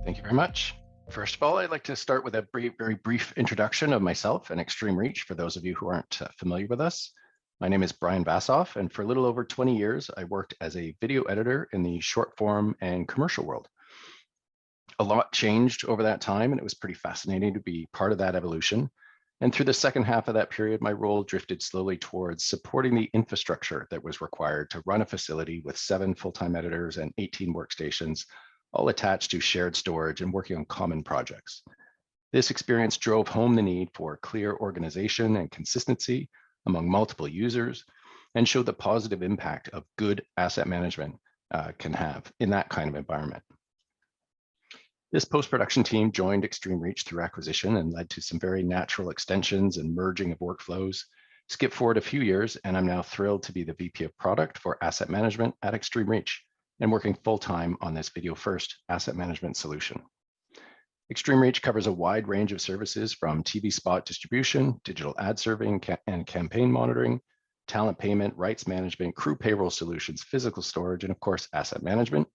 Thank you very much. First of all, I'd like to start with a very brief introduction of myself and Extreme Reach for those of you who aren't familiar with us. My name is Brian Vasoff, and for a little over 20 years, I worked as a video editor in the short form and commercial world. A lot changed over that time, and it was pretty fascinating to be part of that evolution. And through the second half of that period, my role drifted slowly towards supporting the infrastructure that was required to run a facility with 7 full-time editors and 18 workstations, all attached to shared storage and working on common projects. This experience drove home the need for clear organization and consistency among multiple users and showed the positive impact of good asset management can have in that kind of environment. This post-production team joined Extreme Reach through acquisition and led to some very natural extensions and merging of workflows. Skip forward a few years, and I'm now thrilled to be the VP of Product for Asset Management at Extreme Reach and working full-time on this video-first asset management solution. Extreme Reach covers a wide range of services from TV spot distribution, digital ad serving and campaign monitoring, talent payment, rights management, crew payroll solutions, physical storage, and of course, asset management,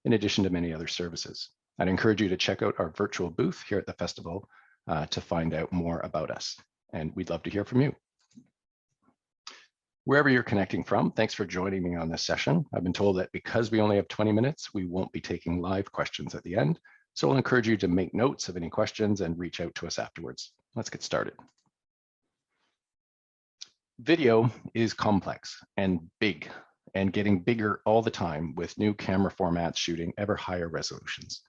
in addition to many other services. I'd encourage you to check out our virtual booth here at the festival to find out more about us. And we'd love to hear from you. Wherever you're connecting from, thanks for joining me on this session. I've been told that because we only have 20 minutes, we won't be taking live questions at the end. So I'll encourage you to make notes of any questions and reach out to us afterwards. Let's get started. Video is complex and big and getting bigger all the time with new camera formats shooting ever higher resolutions.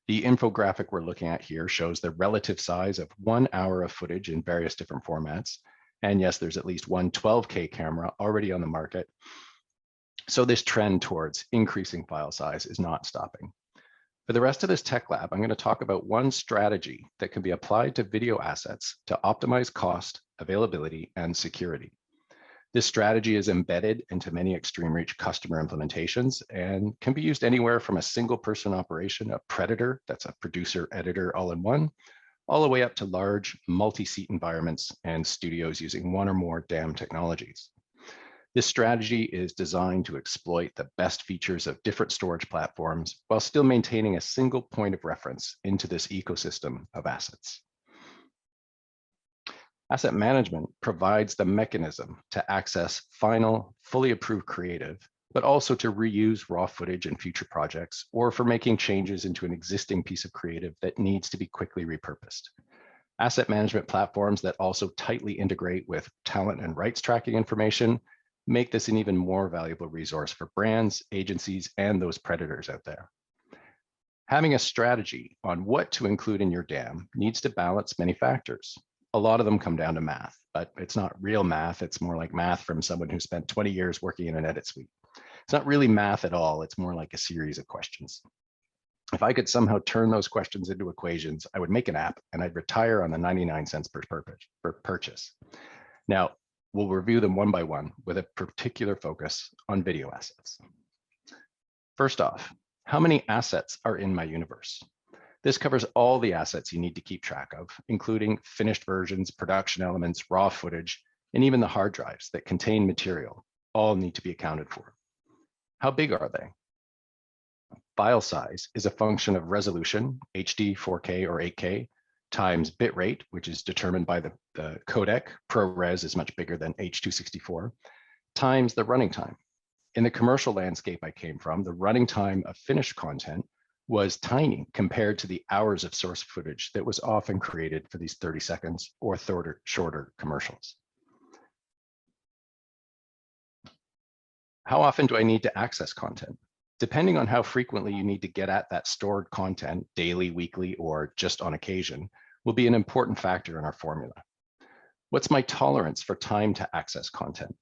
The infographic we're looking at here shows the relative size of 1 hour of footage in various different formats. And yes, there's at least one 12K camera already on the market. So this trend towards increasing file size is not stopping. For the rest of this tech lab, I'm going to talk about one strategy that can be applied to video assets to optimize cost, availability, and security. This strategy is embedded into many Extreme Reach customer implementations and can be used anywhere from a single person operation, a Predator, that's a producer editor all in one, all the way up to large multi-seat environments and studios using one or more DAM technologies. This strategy is designed to exploit the best features of different storage platforms while still maintaining a single point of reference into this ecosystem of assets. Asset management provides the mechanism to access final, fully approved creative, but also to reuse raw footage in future projects or for making changes into an existing piece of creative that needs to be quickly repurposed. Asset management platforms that also tightly integrate with talent and rights tracking information make this an even more valuable resource for brands, agencies, and those predators out there. Having a strategy on what to include in your DAM needs to balance many factors. A lot of them come down to math, but it's not real math. It's more like math from someone who spent 20 years working in an edit suite. It's not really math at all. It's more like a series of questions. If I could somehow turn those questions into equations, I would make an app and I'd retire on the 99 cents per purchase. Now, we'll review them one by one with a particular focus on video assets. First off, how many assets are in my universe? This covers all the assets you need to keep track of, including finished versions, production elements, raw footage, and even the hard drives that contain material, all need to be accounted for. How big are they? File size is a function of resolution, HD, 4K, or 8K, times bitrate, which is determined by the codec. ProRes is much bigger than H.264, times the running time. In the commercial landscape I came from, the running time of finished content was tiny compared to the hours of source footage that was often created for these 30 seconds or shorter commercials. How often do I need to access content? Depending on how frequently you need to get at that stored content, daily, weekly, or just on occasion, will be an important factor in our formula. What's my tolerance for time to access content?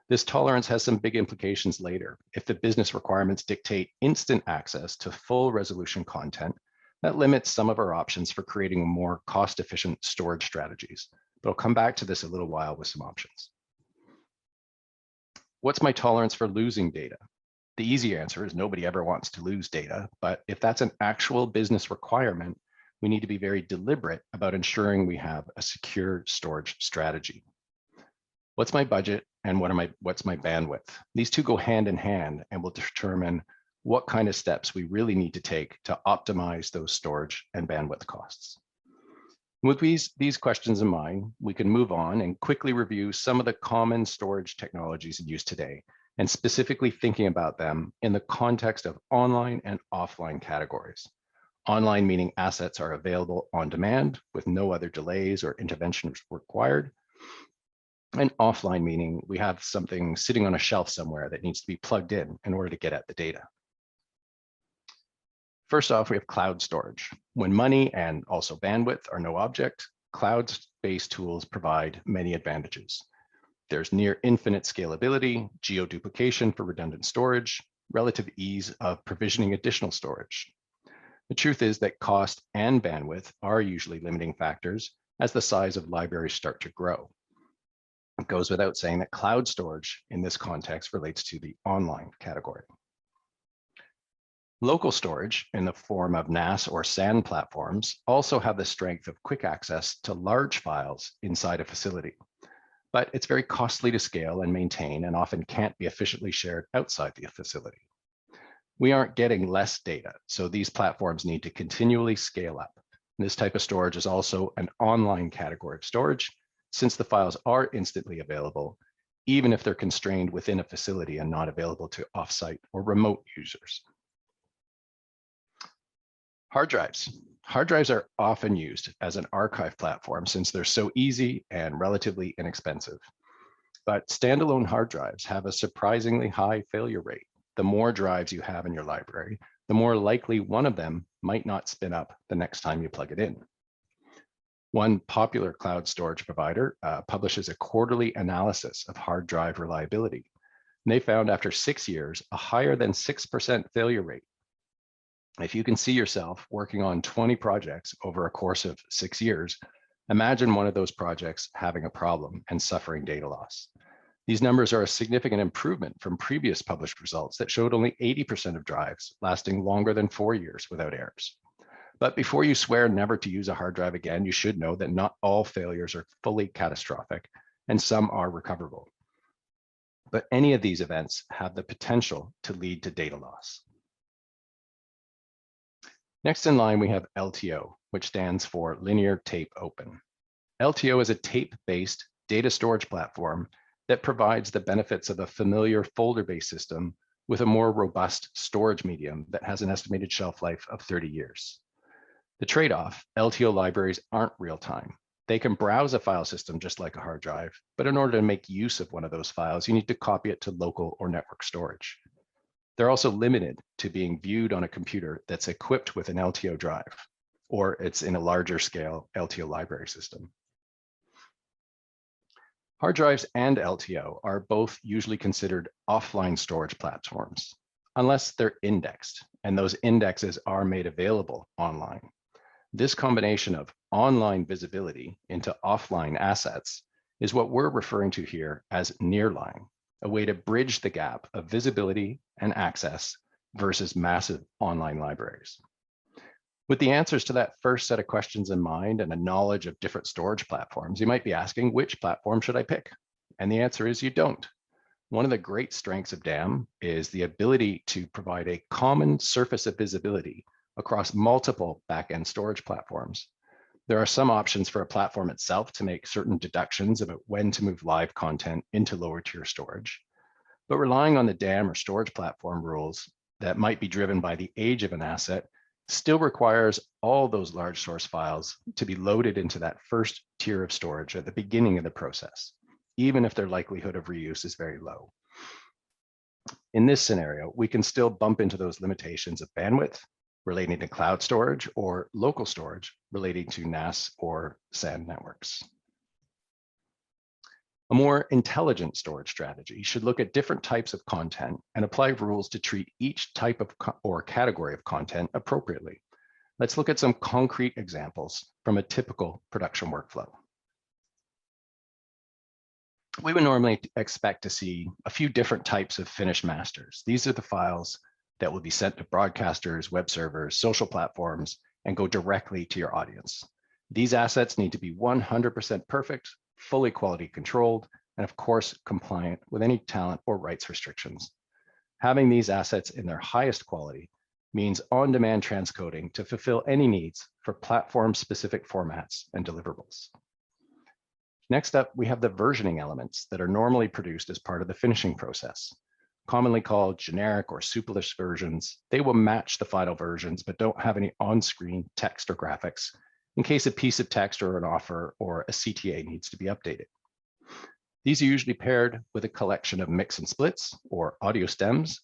This tolerance has some big implications later. If the business requirements dictate instant access to full resolution content, that limits some of our options for creating more cost-efficient storage strategies. But I'll come back to this a little while with some options. What's my tolerance for losing data? The easy answer is nobody ever wants to lose data, but if that's an actual business requirement, we need to be very deliberate about ensuring we have a secure storage strategy. What's my budget and what's my bandwidth? These two go hand in hand and will determine what kind of steps we really need to take to optimize those storage and bandwidth costs. With these questions in mind, we can move on and quickly review some of the common storage technologies in use today, and specifically thinking about them in the context of online and offline categories. Online meaning assets are available on demand with no other delays or interventions required. And offline meaning we have something sitting on a shelf somewhere that needs to be plugged in order to get at the data. First off, we have cloud storage. When money and also bandwidth are no object, cloud-based tools provide many advantages. There's near infinite scalability, geo-duplication for redundant storage, relative ease of provisioning additional storage. The truth is that cost and bandwidth are usually limiting factors as the size of libraries start to grow. It goes without saying that cloud storage in this context relates to the online category. Local storage in the form of NAS or SAN platforms also have the strength of quick access to large files inside a facility, but it's very costly to scale and maintain and often can't be efficiently shared outside the facility. We aren't getting less data, so these platforms need to continually scale up. This type of storage is also an online category of storage, since the files are instantly available, even if they're constrained within a facility and not available to offsite or remote users. Hard drives. Hard drives are often used as an archive platform since they're so easy and relatively inexpensive. But standalone hard drives have a surprisingly high failure rate. The more drives you have in your library, the more likely one of them might not spin up the next time you plug it in. One popular cloud storage provider publishes a quarterly analysis of hard drive reliability. And they found after 6 years, a higher than 6% failure rate. If you can see yourself working on 20 projects over a course of 6 years, imagine one of those projects having a problem and suffering data loss. These numbers are a significant improvement from previous published results that showed only 80% of drives lasting longer than 4 years without errors. But before you swear never to use a hard drive again, you should know that not all failures are fully catastrophic and some are recoverable. But any of these events have the potential to lead to data loss. Next in line, we have LTO, which stands for Linear Tape Open. LTO is a tape-based data storage platform that provides the benefits of a familiar folder-based system with a more robust storage medium that has an estimated shelf life of 30 years. The trade-off, LTO libraries aren't real-time. They can browse a file system just like a hard drive, but in order to make use of one of those files, you need to copy it to local or network storage. They're also limited to being viewed on a computer that's equipped with an LTO drive, or it's in a larger scale LTO library system. Hard drives and LTO are both usually considered offline storage platforms, unless they're indexed, and those indexes are made available online. This combination of online visibility into offline assets is what we're referring to here as Nearline, a way to bridge the gap of visibility and access versus massive online libraries. With the answers to that first set of questions in mind and a knowledge of different storage platforms, you might be asking, which platform should I pick? And the answer is you don't. One of the great strengths of DAM is the ability to provide a common surface of visibility across multiple backend storage platforms. There are some options for a platform itself to make certain deductions about when to move live content into lower tier storage. But relying on the DAM or storage platform rules that might be driven by the age of an asset still requires all those large source files to be loaded into that first tier of storage at the beginning of the process, even if their likelihood of reuse is very low. In this scenario, we can still bump into those limitations of bandwidth relating to cloud storage or local storage relating to NAS or SAN networks. A more intelligent storage strategy should look at different types of content and apply rules to treat each type of or category of content appropriately. Let's look at some concrete examples from a typical production workflow. We would normally expect to see a few different types of finished masters. These are the files that will be sent to broadcasters, web servers, social platforms, and go directly to your audience. These assets need to be 100% perfect, fully quality controlled, and of course, compliant with any talent or rights restrictions. Having these assets in their highest quality means on-demand transcoding to fulfill any needs for platform-specific formats and deliverables. Next up, we have the versioning elements that are normally produced as part of the finishing process. Commonly called generic or supplish versions, they will match the final versions but don't have any on-screen text or graphics in case a piece of text or an offer or a CTA needs to be updated. These are usually paired with a collection of mix and splits or audio stems.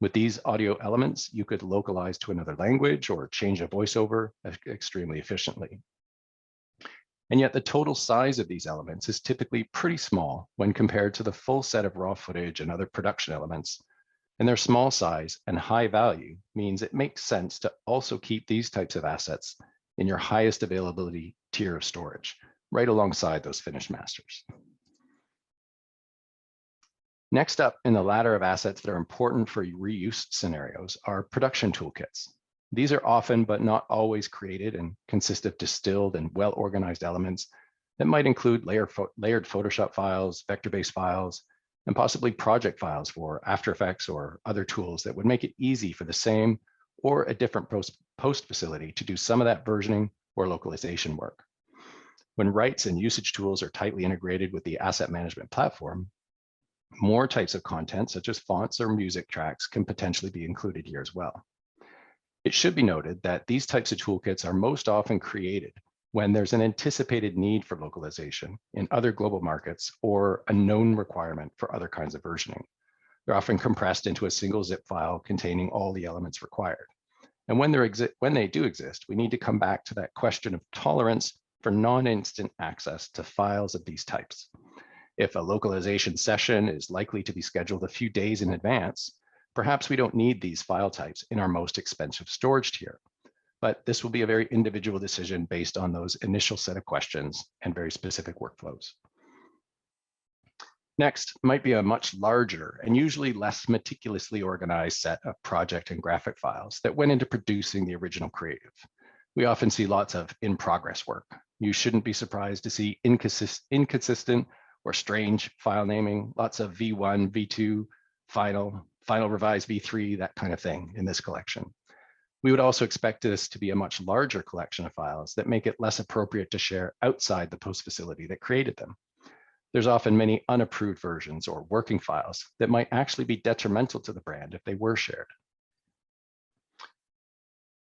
With these audio elements, you could localize to another language or change a voiceover extremely efficiently. And yet the total size of these elements is typically pretty small when compared to the full set of raw footage and other production elements. And their small size and high value means it makes sense to also keep these types of assets in your highest availability tier of storage, right alongside those finished masters. Next up in the ladder of assets that are important for reuse scenarios are production toolkits. These are often, but not always, created and consist of distilled and well-organized elements that might include layered Photoshop files, vector-based files, and possibly project files for After Effects or other tools that would make it easy for the same or a different post facility to do some of that versioning or localization work. When rights and usage tools are tightly integrated with the asset management platform, more types of content, such as fonts or music tracks, can potentially be included here as well. It should be noted that these types of toolkits are most often created when there's an anticipated need for localization in other global markets or a known requirement for other kinds of versioning. They're often compressed into a single zip file containing all the elements required. And when they do exist, we need to come back to that question of tolerance for non-instant access to files of these types. If a localization session is likely to be scheduled a few days in advance, perhaps we don't need these file types in our most expensive storage tier. But this will be a very individual decision based on those initial set of questions and very specific workflows. Next might be a much larger and usually less meticulously organized set of project and graphic files that went into producing the original creative. We often see lots of in-progress work. You shouldn't be surprised to see inconsistent or strange file naming, lots of V1, V2, final revised V3, that kind of thing in this collection. We would also expect this to be a much larger collection of files that make it less appropriate to share outside the post facility that created them. There's often many unapproved versions or working files that might actually be detrimental to the brand if they were shared.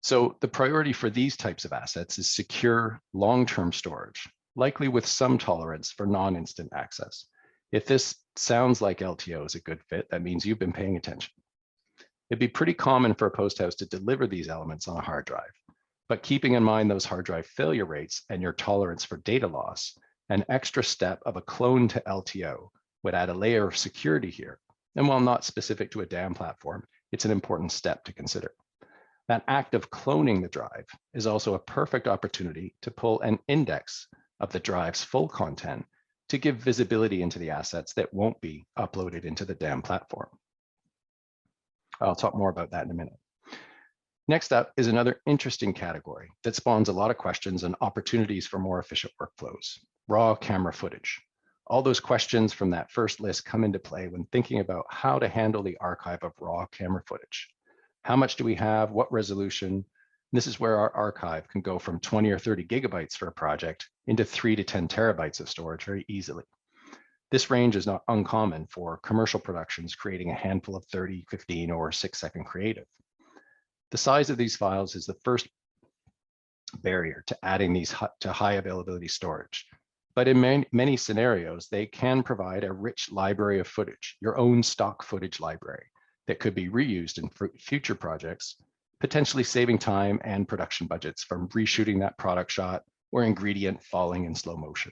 So the priority for these types of assets is secure long-term storage, likely with some tolerance for non-instant access. If this sounds like LTO is a good fit, that means you've been paying attention. It'd be pretty common for a post house to deliver these elements on a hard drive, but keeping in mind those hard drive failure rates and your tolerance for data loss, an extra step of a clone to LTO would add a layer of security here. And while not specific to a DAM platform, it's an important step to consider. That act of cloning the drive is also a perfect opportunity to pull an index of the drive's full content to give visibility into the assets that won't be uploaded into the DAM platform. I'll talk more about that in a minute. Next up is another interesting category that spawns a lot of questions and opportunities for more efficient workflows: raw camera footage. All those questions from that first list come into play when thinking about how to handle the archive of raw camera footage. How much do we have? What resolution? This is where our archive can go from 20 or 30 gigabytes for a project into 3 to 10 terabytes of storage very easily. This range is not uncommon for commercial productions creating a handful of 30, 15, or 6-second creative. The size of these files is the first barrier to adding these to high availability storage. But in many scenarios, they can provide a rich library of footage, your own stock footage library, that could be reused in future projects, potentially saving time and production budgets from reshooting that product shot or ingredient falling in slow motion.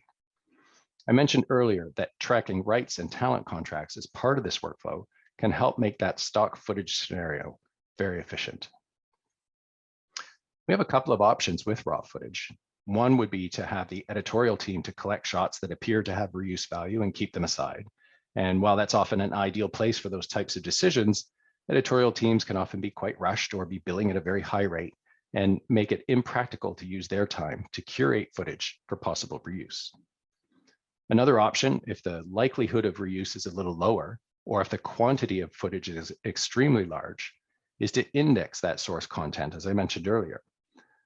I mentioned earlier that tracking rights and talent contracts as part of this workflow can help make that stock footage scenario very efficient. We have a couple of options with raw footage. One would be to have the editorial team to collect shots that appear to have reuse value and keep them aside. And while that's often an ideal place for those types of decisions, editorial teams can often be quite rushed or be billing at a very high rate and make it impractical to use their time to curate footage for possible reuse. Another option, if the likelihood of reuse is a little lower, or if the quantity of footage is extremely large, is to index that source content, as I mentioned earlier.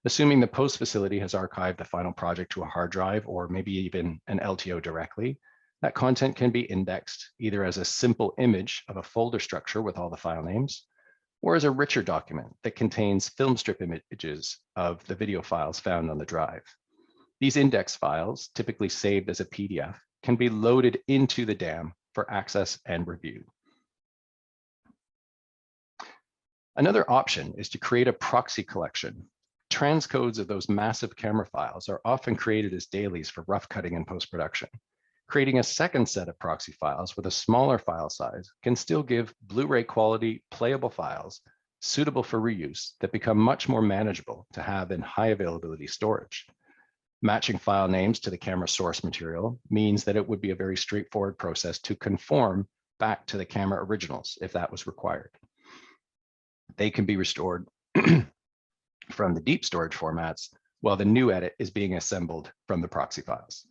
Assuming the post facility has archived the final project to a hard drive or maybe even an LTO directly, that content can be indexed either as a simple image of a folder structure with all the file names, or as a richer document that contains film strip images of the video files found on the drive. These index files, typically saved as a PDF, can be loaded into the DAM for access and review. Another option is to create a proxy collection. Transcodes of those massive camera files are often created as dailies for rough cutting and post-production. Creating a second set of proxy files with a smaller file size can still give Blu-ray quality playable files suitable for reuse that become much more manageable to have in high availability storage. Matching file names to the camera source material means that it would be a very straightforward process to conform back to the camera originals if that was required. They can be restored from the deep storage formats while the new edit is being assembled from the proxy files.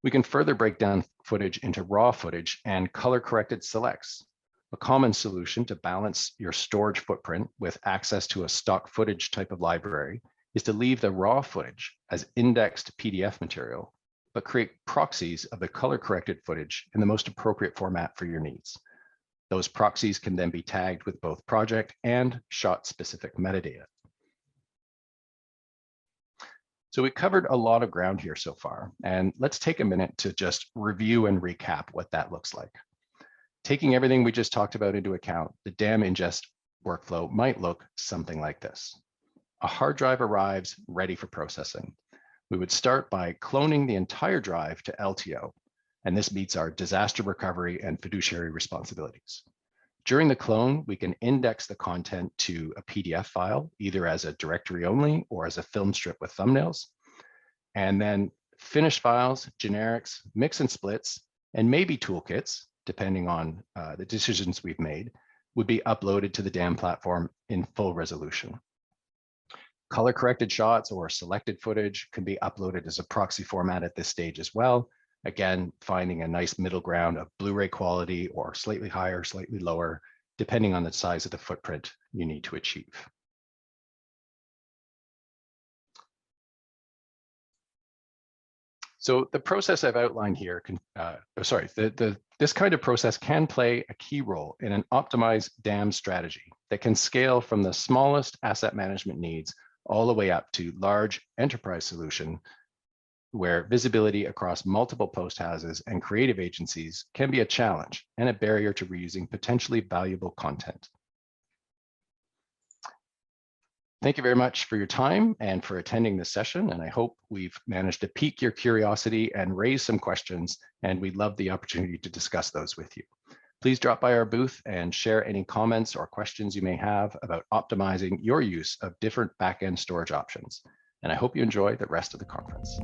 We can further break down footage into raw footage and color-corrected selects. A common solution to balance your storage footprint with access to a stock footage type of library is to leave the raw footage as indexed PDF material, but create proxies of the color-corrected footage in the most appropriate format for your needs. Those proxies can then be tagged with both project and shot-specific metadata. So we covered a lot of ground here so far, and let's take a minute to just review and recap what that looks like. Taking everything we just talked about into account, the DAM ingest workflow might look something like this. A hard drive arrives ready for processing. We would start by cloning the entire drive to LTO, and this meets our disaster recovery and fiduciary responsibilities. During the clone, we can index the content to a PDF file, either as a directory only or as a film strip with thumbnails. And then finished files, generics, mix and splits, and maybe toolkits, depending on the decisions we've made, would be uploaded to the DAM platform in full resolution. Color corrected shots or selected footage can be uploaded as a proxy format at this stage as well. Again, finding a nice middle ground of Blu-ray quality or slightly higher, slightly lower, depending on the size of the footprint you need to achieve. So the process I've outlined here this kind of process can play a key role in an optimized DAM strategy that can scale from the smallest asset management needs all the way up to large enterprise solution where visibility across multiple post houses and creative agencies can be a challenge and a barrier to reusing potentially valuable content. Thank you very much for your time and for attending this session. And I hope we've managed to pique your curiosity and raise some questions, and we'd love the opportunity to discuss those with you. Please drop by our booth and share any comments or questions you may have about optimizing your use of different backend storage options. And I hope you enjoy the rest of the conference.